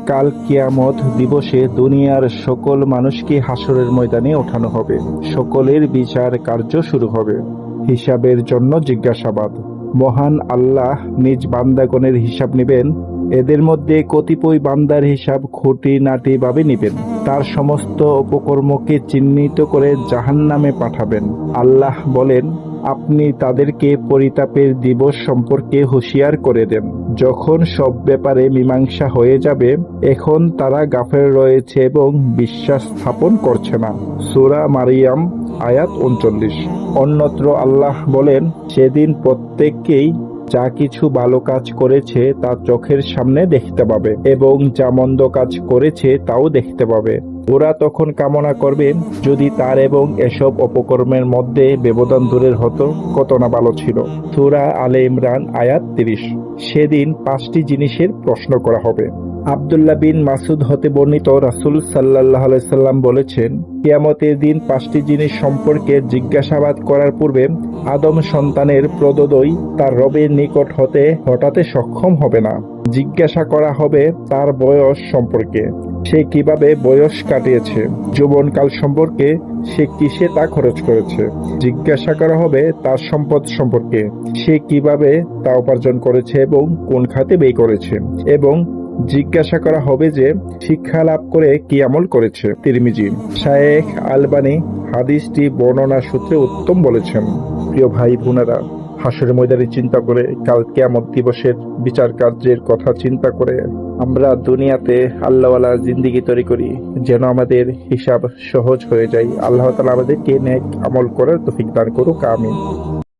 কাল কিয়ামত দিবসে দুনিয়ার সকল মানুষকে হাসরের ময়দানে ওঠানো হবে। সকলের বিচার কার্য শুরু হবে। হিসাবের জন্য জিজ্ঞাসাবাদ। মহান আল্লাহ নিজ বান্দাগণের হিসাব নেবেন। এদের মধ্যে কতিপয় বান্দার হিসাব খুঁটিনাটি ভাবে নেবেন। তার সমস্ত অপকর্মকে চিহ্নিত করে জাহান্নামে পাঠাবেন। আল্লাহ বলেন, আপনি তাদেরকে পরিতাপের দিবস সম্পর্কে হুঁশিয়ার করে দেন, যখন সব ব্যাপারে মীমাংসা হয়ে যাবে। এখন তারা গাফেল রয়েছে এবং বিশ্বাস স্থাপন করছে না। সূরা মারিয়াম আয়াত ৩৯। অন্যত্র আল্লাহ বলেন, সেদিন প্রত্যেককেই যা কিছু ভালো কাজ করেছে তা চোখের সামনে দেখতে পাবে এবং যা মন্দ কাজ করেছে তাও দেখতে পাবে। ওরা তখন কামনা করবে, যদি তার এবং এসব অপকর্মের মধ্যে ব্যবধান দূরের হতো, কত না ভালো ছিল। সূরা আলে ইমরান আয়াত ৩০। সেদিন ৫টি জিনিসের প্রশ্ন করা হবে। আব্দুল্লাহ বিন মাসুদ হতে বর্ণিত, রাসূল সাল্লাল্লাহু আলাইহি সাল্লাম বলেছেন, কিয়ামতের দিন ৫টি জিনিস সম্পর্কে জিজ্ঞাসাবাদ করার পূর্বে আদম সন্তানের প্রদোদয় তার রবের নিকট হতে হঠাতে সক্ষম হবে না। জিজ্ঞাসা করা হবে তার বয়স সম্পর্কে, সে কিভাবে বয়স কাটিয়েছে, যৌবনকাল সম্পর্কে, সে কিসে তা খরচ করেছে। জিজ্ঞাসা করা হবে তার সম্পদ সম্পর্কে, সে কিভাবে তা উপার্জন করেছে এবং কোন খাতে ব্যয় করেছে। এবং জিজ্ঞাসা করা হবে যে শিক্ষা লাভ করে কি আমল করেছে। তিরমিজি। শায়েখ আলবানী হাদিসটি বর্ণনা সূত্রে উত্তম বলেছেন। প্রিয় ভাই বোনেরা, হাসরের ময়দানে চিন্তা করে, কাল কিয়ামত দিবসের বিচার কার্যের কথা চিন্তা করে আমরা দুনিয়াতে আল্লাহওয়ালা জিন্দিগি তৈরি করি, যেন আমাদের হিসাব সহজ হয়ে যায়। আল্লাহ তাআলা আমাদেরকে নেক আমল করার তৌফিক দান করুক। আমিন।